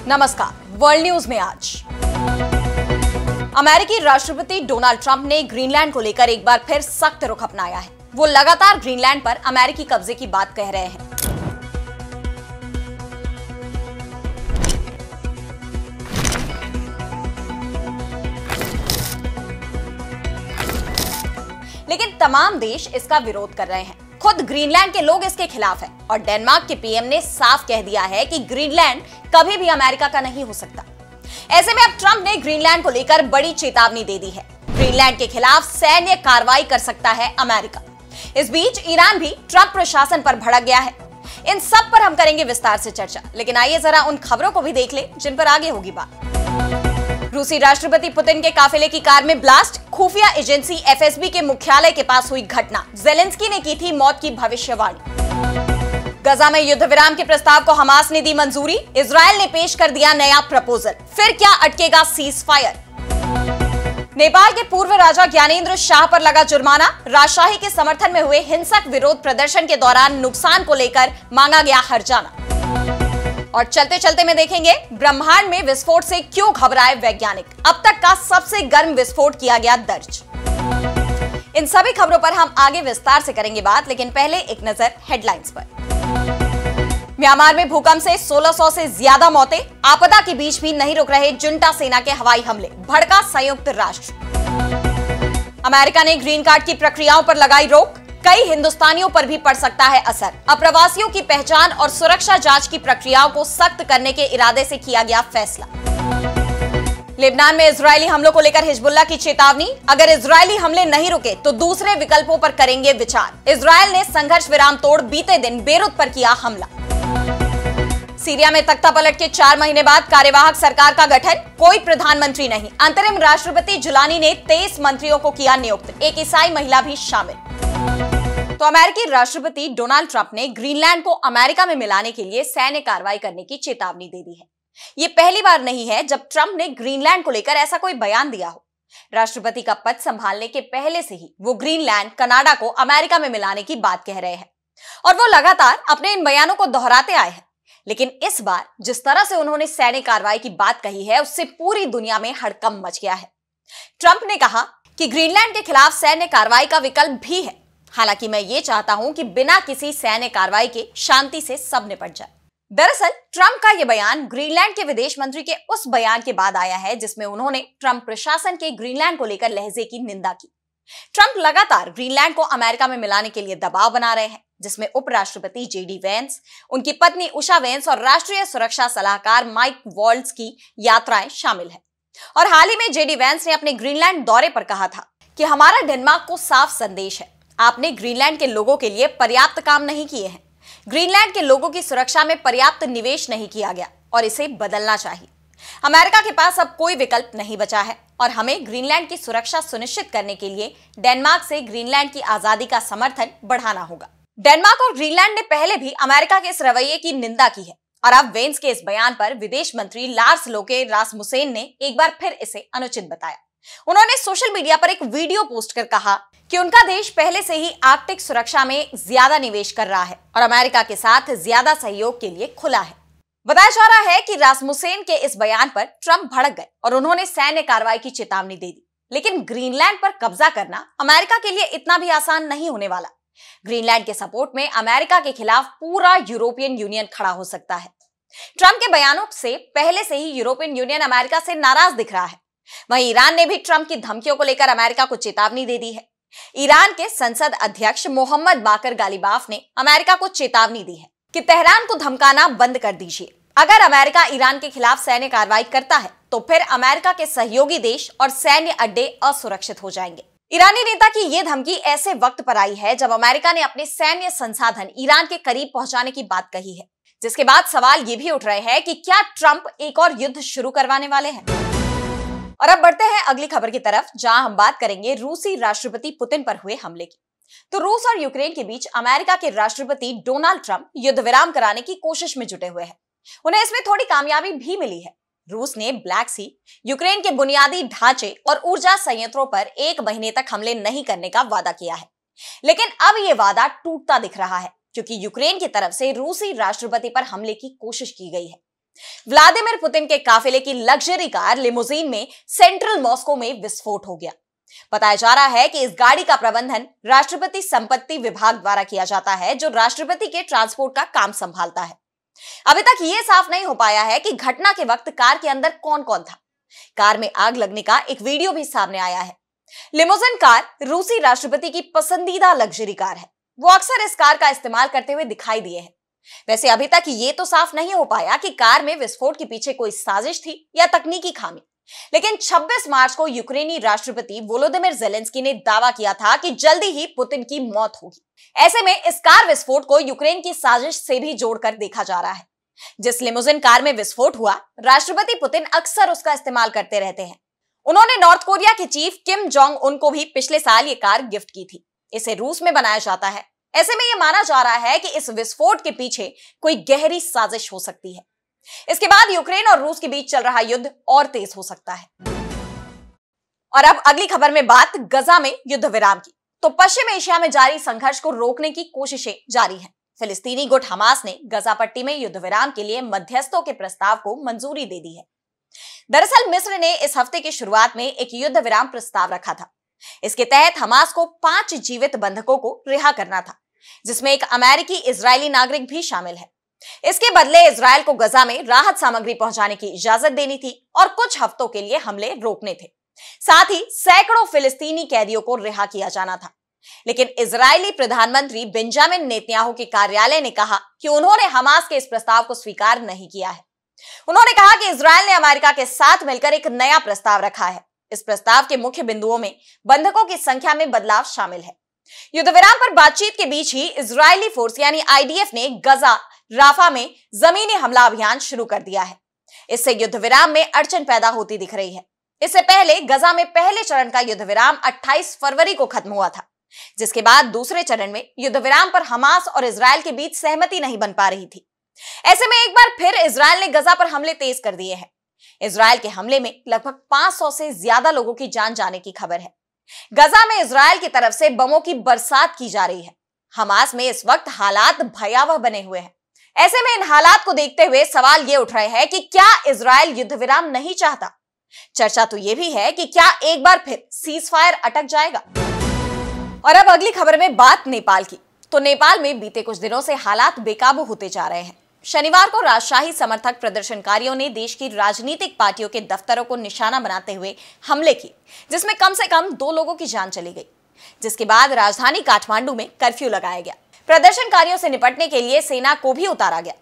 नमस्कार, world news में आज अमेरिकी राष्ट्रपति डोनाल्ड ट्रंप ने ग्रीनलैंड को लेकर एक बार फिर सख्त रुख अपनाया है। वो लगातार ग्रीनलैंड पर अमेरिकी कब्जे की बात कह रहे हैं। लेकिन तमाम देश इसका विरोध कर रहे हैं। खुद ग्रीनलैंड के लोग इसके खिलाफ हैं और डेनमार्क के पीएम ने साफ कह दिया है कि ग्रीनलैंड कभी भी अमेरिका का नहीं हो सकता। ऐसे में अब ट्रंप ने ग्रीनलैंड को लेकर बड़ी चेतावनी दे दी है। ग्रीनलैंड के खिलाफ सैन्य कार्रवाई कर सकता है अमेरिका। इस बीच ईरान भी ट्रंप प्रशासन पर भड़क गया है। इन सब पर हम करेंगे विस्तार से चर्चा, लेकिन आइए जरा उन खबरों को भी देख ले जिन पर आगे होगी बात। रूसी राष्ट्रपति पुतिन के काफिले की कार में ब्लास्ट, खुफिया एजेंसी एफएसबी के मुख्यालय के पास हुई घटना, जेलेंस्की ने की थी मौत की भविष्यवाणी। गजा में युद्ध विराम के प्रस्ताव को हमास ने दी मंजूरी, इजरायल ने पेश कर दिया नया प्रपोजल। फिर क्या अटकेगा सीज फायर? नेपाल के पूर्व राजा ज्ञानेंद्र शाह पर लगा जुर्माना, राजशाही के समर्थन में हुए हिंसक विरोध प्रदर्शन के दौरान नुकसान को लेकर मांगा गया हर्जाना। और चलते चलते में देखेंगे ब्रह्मांड में विस्फोट से क्यों घबराए वैज्ञानिक, अब तक का सबसे गर्म विस्फोट किया गया दर्ज। इन सभी खबरों पर हम आगे विस्तार से करेंगे बात, लेकिन पहले एक नजर हेडलाइंस पर। म्यांमार में भूकंप से 1600 से ज्यादा मौतें, आपदा के बीच भी नहीं रुक रहे जुंटा सेना के हवाई हमले, भड़का संयुक्त राष्ट्र। अमेरिका ने ग्रीन कार्ड की प्रक्रियाओं पर लगाई रोक, कई हिंदुस्तानियों पर भी पड़ सकता है असर। अप्रवासियों की पहचान और सुरक्षा जांच की प्रक्रियाओं को सख्त करने के इरादे से किया गया फैसला। लेबनान में इजरायली हमलों को लेकर हिजबुल्लाह की चेतावनी, अगर इजरायली हमले नहीं रुके तो दूसरे विकल्पों पर करेंगे विचार। इजरायल ने संघर्ष विराम तोड़ बीते दिन बेरूत पर किया हमला। सीरिया में तख्तापलट के 4 महीने बाद कार्यवाहक सरकार का गठन, कोई प्रधानमंत्री नहीं। अंतरिम राष्ट्रपति जुलानी ने 23 मंत्रियों को किया नियुक्त, एक ईसाई महिला भी शामिल। तो अमेरिकी राष्ट्रपति डोनाल्ड ट्रंप ने ग्रीनलैंड को अमेरिका में मिलाने के लिए सैन्य कार्रवाई करने की चेतावनी दे दी है। यह पहली बार नहीं है जब ट्रंप ने ग्रीनलैंड को लेकर ऐसा कोई बयान दिया हो। राष्ट्रपति का पद संभालने के पहले से ही वो ग्रीनलैंड, कनाडा को अमेरिका में मिलाने की बात कह रहे हैं और वो लगातार अपने इन बयानों को दोहराते आए हैं। लेकिन इस बार जिस तरह से उन्होंने सैन्य कार्रवाई की बात कही है, उससे पूरी दुनिया में हड़कंप मच गया है। ट्रंप ने कहा कि ग्रीनलैंड के खिलाफ सैन्य कार्रवाई का विकल्प भी है। हालांकि मैं ये चाहता हूं कि बिना किसी सैन्य कार्रवाई के शांति से सब निपट जाए। दरअसल ट्रंप का यह बयान ग्रीनलैंड के विदेश मंत्री के उस बयान के बाद आया है जिसमें उन्होंने ट्रंप प्रशासन के ग्रीनलैंड को लेकर लहजे की निंदा की। ट्रंप लगातार ग्रीनलैंड को अमेरिका में मिलाने के लिए दबाव बना रहे हैं, जिसमें उपराष्ट्रपति जेडी वेंस, उनकी पत्नी उषा वेंस और राष्ट्रीय सुरक्षा सलाहकार माइक वॉल्ट्ज की यात्राएं शामिल है। और हाल ही में जेडी वेंस ने अपने ग्रीनलैंड दौरे पर कहा था कि हमारा डेनमार्क को साफ संदेश है, आपने ग्रीनलैंड के लोगों के लिए पर्याप्त काम नहीं किए हैं। ग्रीनलैंड के लोगों की सुरक्षा में पर्याप्त निवेश नहीं किया गया और इसे बदलना चाहिए। अमेरिका के पास अब कोई विकल्प नहीं बचा है और हमें ग्रीनलैंड की सुरक्षा सुनिश्चित करने के लिए डेनमार्क से ग्रीनलैंड की आजादी का समर्थन बढ़ाना होगा। डेनमार्क और ग्रीनलैंड ने पहले भी अमेरिका के इस रवैये की निंदा की है और अब वेंस के इस बयान पर विदेश मंत्री लार्स लोके रासमुसेन ने एक बार फिर इसे अनुचित बताया। उन्होंने सोशल मीडिया पर एक वीडियो पोस्ट कर कहा कि उनका देश पहले से ही आर्कटिक सुरक्षा में ज्यादा निवेश कर रहा है और अमेरिका के साथ ज्यादा सहयोग के लिए खुला है। बताया जा रहा है कि रासमुसेन के इस बयान पर ट्रंप भड़क गए और उन्होंने सैन्य कार्रवाई की चेतावनी दे दी। लेकिन ग्रीनलैंड पर कब्जा करना अमेरिका के लिए इतना भी आसान नहीं होने वाला। ग्रीनलैंड के सपोर्ट में अमेरिका के खिलाफ पूरा यूरोपियन यूनियन खड़ा हो सकता है। ट्रंप के बयानों से पहले से ही यूरोपियन यूनियन अमेरिका से नाराज दिख रहा है। वहीं ईरान ने भी ट्रंप की धमकियों को लेकर अमेरिका को चेतावनी दे दी है। ईरान के संसद अध्यक्ष मोहम्मद बाकर गालिबाफ ने अमेरिका को चेतावनी दी है कि तेहरान को धमकाना बंद कर दीजिए। अगर अमेरिका ईरान के खिलाफ सैन्य कार्रवाई करता है तो फिर अमेरिका के सहयोगी देश और सैन्य अड्डे असुरक्षित हो जाएंगे। ईरानी नेता की यह धमकी ऐसे वक्त पर आई है जब अमेरिका ने अपने सैन्य संसाधन ईरान के करीब पहुंचाने की बात कही है, जिसके बाद सवाल ये भी उठ रहे हैं कि क्या ट्रंप एक और युद्ध शुरू करवाने वाले हैं। और अब बढ़ते हैं अगली खबर की तरफ, जहां हम बात करेंगे रूसी राष्ट्रपति पुतिन पर हुए हमले की। तो रूस और यूक्रेन के बीच अमेरिका के राष्ट्रपति डोनाल्ड ट्रंप युद्ध विराम कराने की कोशिश में जुटे हुए हैं। उन्हें इसमें थोड़ी कामयाबी भी मिली है। रूस ने ब्लैक सी, यूक्रेन के बुनियादी ढांचे और ऊर्जा संयंत्रों पर 1 महीने तक हमले नहीं करने का वादा किया है, लेकिन अब यह वादा टूटता दिख रहा है क्योंकि यूक्रेन की तरफ से रूसी राष्ट्रपति पर हमले की कोशिश की गई है। व्लादिमीर पुतिन के काफिले की लग्जरी कार लिमोजिन में सेंट्रल मॉस्को में विस्फोट हो गया। बताया जा रहा है कि इस गाड़ी का प्रबंधन राष्ट्रपति संपत्ति विभाग द्वारा किया जाता है, जो राष्ट्रपति के ट्रांसपोर्ट का काम संभालता है। अभी तक यह साफ नहीं हो पाया है कि घटना के वक्त कार के अंदर कौन कौन था। कार में आग लगने का एक वीडियो भी सामने आया है। लिमोजिन कार रूसी राष्ट्रपति की पसंदीदा लग्जरी कार है। वो अक्सर इस कार का इस्तेमाल करते हुए दिखाई दिए हैं। वैसे अभी तक ये तो साफ नहीं हो पाया कि कार में विस्फोट के पीछे कोई साजिश थी या तकनीकी खामी, लेकिन 26 मार्च को यूक्रेनी राष्ट्रपति वोलोदिमीर ज़ेलेंस्की ने दावा किया था कि जल्दी ही पुतिन की मौत होगी। ऐसे में इस कार विस्फोट को यूक्रेन की साजिश से भी जोड़कर देखा जा रहा है। जिस लिमोजिन कार में विस्फोट हुआ, राष्ट्रपति पुतिन अक्सर उसका इस्तेमाल करते रहते हैं। उन्होंने नॉर्थ कोरिया के चीफ किम जोंग उन को भी पिछले साल ये कार गिफ्ट की थी। इसे रूस में बनाया जाता है। ऐसे में यह माना जा रहा है कि इस विस्फोट के पीछे कोई गहरी साजिश हो सकती है। इसके बाद यूक्रेन और रूस के बीच चल रहा युद्ध और तेज हो सकता है। और अब अगली खबर में बात गजा में युद्ध विराम की। तो पश्चिम एशिया में जारी संघर्ष को रोकने की कोशिशें जारी हैं। फिलिस्तीनी गुट हमास ने गजा पट्टी में युद्ध विराम के लिए मध्यस्थों के प्रस्ताव को मंजूरी दे दी है। दरअसल मिस्र ने इस हफ्ते की शुरुआत में एक युद्ध विराम प्रस्ताव रखा था। इसके तहत हमास को 5 जीवित बंधकों को रिहा करना था, जिसमें एक अमेरिकी इजरायली नागरिक भी शामिल है। इसके बदले इजरायल को गजा में राहत सामग्री पहुंचाने की इजाजत देनी थी और कुछ हफ्तों के लिए हमले रोकने थे। साथ ही सैकड़ों फिलिस्तीनी कैदियों को रिहा किया जाना था। लेकिन इजरायली प्रधानमंत्री बेंजामिन नेतन्याहू के कार्यालय ने कहा कि उन्होंने हमास के इस प्रस्ताव को स्वीकार नहीं किया है। उन्होंने कहा कि इजरायल ने अमेरिका के साथ मिलकर एक नया प्रस्ताव रखा है। इस प्रस्ताव के मुख्य बिंदुओं में बंधकों की संख्या में बदलाव शामिल है। युद्ध विराम पर बातचीत के बीच ही इजरायली फोर्स यानी आईडीएफ ने गजा राफा में जमीनी हमला अभियान शुरू कर दिया है। इससे युद्ध विराम में अड़चन पैदा होती दिख रही है। इससे पहले गजा में पहले चरण का युद्ध विराम 28 फरवरी को खत्म हुआ था, जिसके बाद दूसरे चरण में युद्ध विराम पर हमास और इजरायल के बीच सहमति नहीं बन पा रही थी। ऐसे में एक बार फिर इजरायल ने गजा पर हमले तेज कर दिए हैं। इजरायल के हमले में लगभग 500 से ज्यादा लोगों की जान जाने की खबर है। गजा में इजरायल की तरफ से बमों की बरसात की जा रही है। हमास में इस वक्त हालात भयावह बने हुए हैं। ऐसे में इन हालात को देखते हुए सवाल ये उठ रहे हैं कि क्या इजरायल युद्ध विराम नहीं चाहता। चर्चा तो यह भी है कि क्या एक बार फिर सीज फायर अटक जाएगा। और अब अगली खबर में बात नेपाल की। तो नेपाल में बीते कुछ दिनों से हालात बेकाबू होते जा रहे हैं। शनिवार को राजशाही समर्थक प्रदर्शनकारियों ने देश की राजनीतिक पार्टियों के दफ्तरों को निशाना बनाते हुए हमले किए, जिसमें कम से कम 2 लोगों की जान चली गई। जिसके बाद राजधानी काठमांडू में कर्फ्यू लगाया गया। प्रदर्शनकारियों से निपटने के लिए सेना को भी उतारा गया।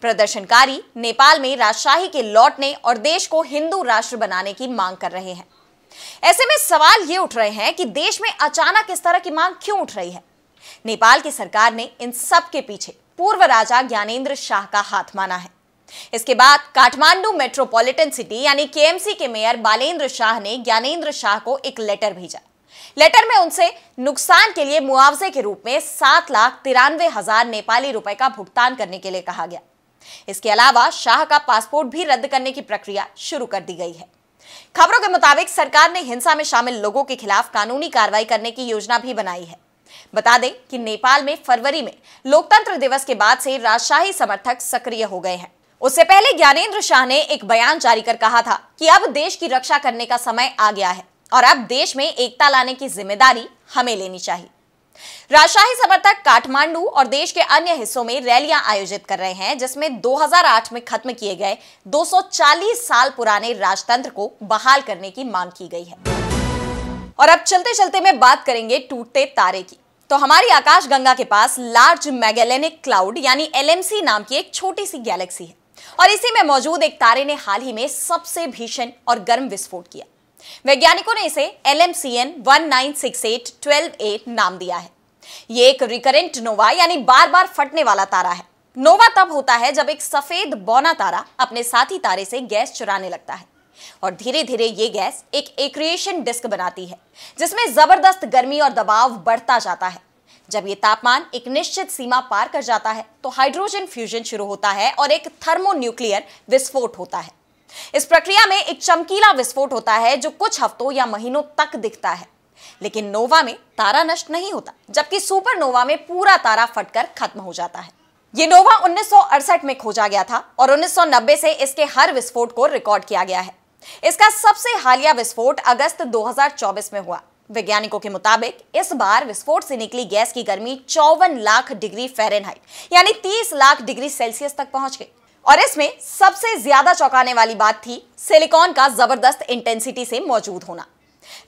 प्रदर्शनकारी नेपाल में राजशाही के लौटने और देश को हिंदू राष्ट्र बनाने की मांग कर रहे हैं। ऐसे में सवाल ये उठ रहे हैं कि देश में अचानक इस तरह की मांग क्यों उठ रही है। नेपाल की सरकार ने इन सब के पीछे पूर्व राजा ज्ञानेंद्र शाह का हाथ माना है। इसके बाद काठमांडू मेट्रोपॉलिटन सिटी यानी केएमसी के मेयर बालेंद्र शाह ने ज्ञानेंद्र शाह को एक लेटर भेजा। लेटर में उनसे नुकसान के लिए मुआवजे के रूप में 7,93,000 नेपाली रुपए का भुगतान करने के लिए कहा गया। इसके अलावा शाह का पासपोर्ट भी रद्द करने की प्रक्रिया शुरू कर दी गई है। खबरों के मुताबिक सरकार ने हिंसा में शामिल लोगों के खिलाफ कानूनी कार्रवाई करने की योजना भी बनाई है। बता दें कि नेपाल में फरवरी में लोकतंत्र दिवस के बाद से राजशाही समर्थक सक्रिय हो गए हैं। उससे पहले ज्ञानेंद्र शाह ने एक बयान जारी कर कहा था कि अब देश की रक्षा करने का समय आ गया है और अब देश में एकता लाने की जिम्मेदारी हमें लेनी चाहिए। राजशाही समर्थक काठमांडू और देश के अन्य हिस्सों में रैलियां आयोजित कर रहे हैं, जिसमें 2008 में खत्म किए गए 240 साल पुराने राजतंत्र को बहाल करने की मांग की गई है। और अब चलते चलते में बात करेंगे टूटते तारे की। तो हमारी आकाशगंगा के पास लार्ज मैगेलेनिक क्लाउड यानी LMC नाम की एक छोटी सी गैलेक्सी है और इसी में मौजूद एक तारे ने हाल ही में सबसे भीषण और गर्म विस्फोट किया। वैज्ञानिकों ने इसे LMCN 196812A नाम दिया है। ये एक रिकरेंट नोवा यानी बार बार फटने वाला तारा है। नोवा तब होता है जब एक सफेद बौना तारा अपने साथी तारे से गैस चुराने लगता है और धीरे धीरे ये गैस एक एक्रिएशन डिस्क बनाती है, जिसमें जबरदस्त गर्मी और दबाव बढ़ता जाता है। जब ये तापमान एक निश्चित सीमा पार कर जाता है तो हाइड्रोजन फ्यूजन शुरू होता है और एक थर्मोन्यूक्लियर विस्फोट होता है। इस प्रक्रिया में एक चमकीला विस्फोट होता है जो कुछ हफ्तों या महीनों तक दिखता है। लेकिन नोवा में तारा नष्ट नहीं होता, जबकि सुपरनोवा में पूरा तारा फटकर खत्म हो जाता है। ये नोवा 1968 में खोजा गया था और 1990 से इसके हर विस्फोट को रिकॉर्ड किया गया है। इसका सबसे हालिया विस्फोट अगस्त 2024 में हुआ। वैज्ञानिकों के मुताबिक इस बार विस्फोट से निकली गैस की गर्मी 54 लाख डिग्री फ़ारेनहाइट यानी 30 लाख डिग्री सेल्सियस तक पहुंच गई। और इसमें सबसे ज्यादा चौंकाने वाली बात थी सिलिकॉन का जबरदस्त इंटेंसिटी से मौजूद होना।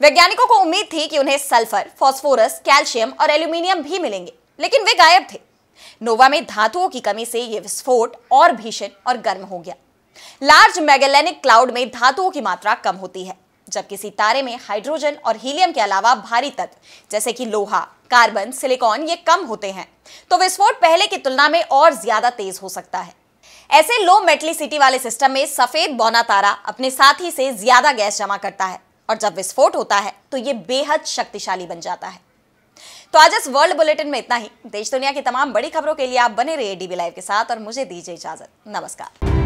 वैज्ञानिकों को उम्मीद थी कि उन्हें सल्फर, फास्फोरस, कैल्शियम और एल्यूमिनियम भी मिलेंगे, लेकिन वे गायब थे। नोवा में धातुओं की कमी से यह विस्फोट और भीषण और गर्म हो गया। लार्ज मैगेलेनिक क्लाउड में धातुओं की मात्रा कम होती है, जब किसी तारे में हाइड्रोजन और हीलियम के अलावा भारी तत्व जैसे कि लोहा, कार्बन, सिलिकॉन ये कम होते हैं, तो विस्फोट पहले की तुलना में और ज्यादा तेज हो सकता है। ऐसे लो मेटलिसिटी वाले सिस्टम में सफेद बौना तारा अपने साथी से ज्यादा गैस जमा करता है और जब विस्फोट होता है तो यह बेहद शक्तिशाली बन जाता है। तो आज इस वर्ल्ड बुलेटिन में इतना ही। देश दुनिया की तमाम बड़ी खबरों के लिए आप बने रहिए डीबी लाइव के साथ और मुझे दीजिए इजाजत। नमस्कार।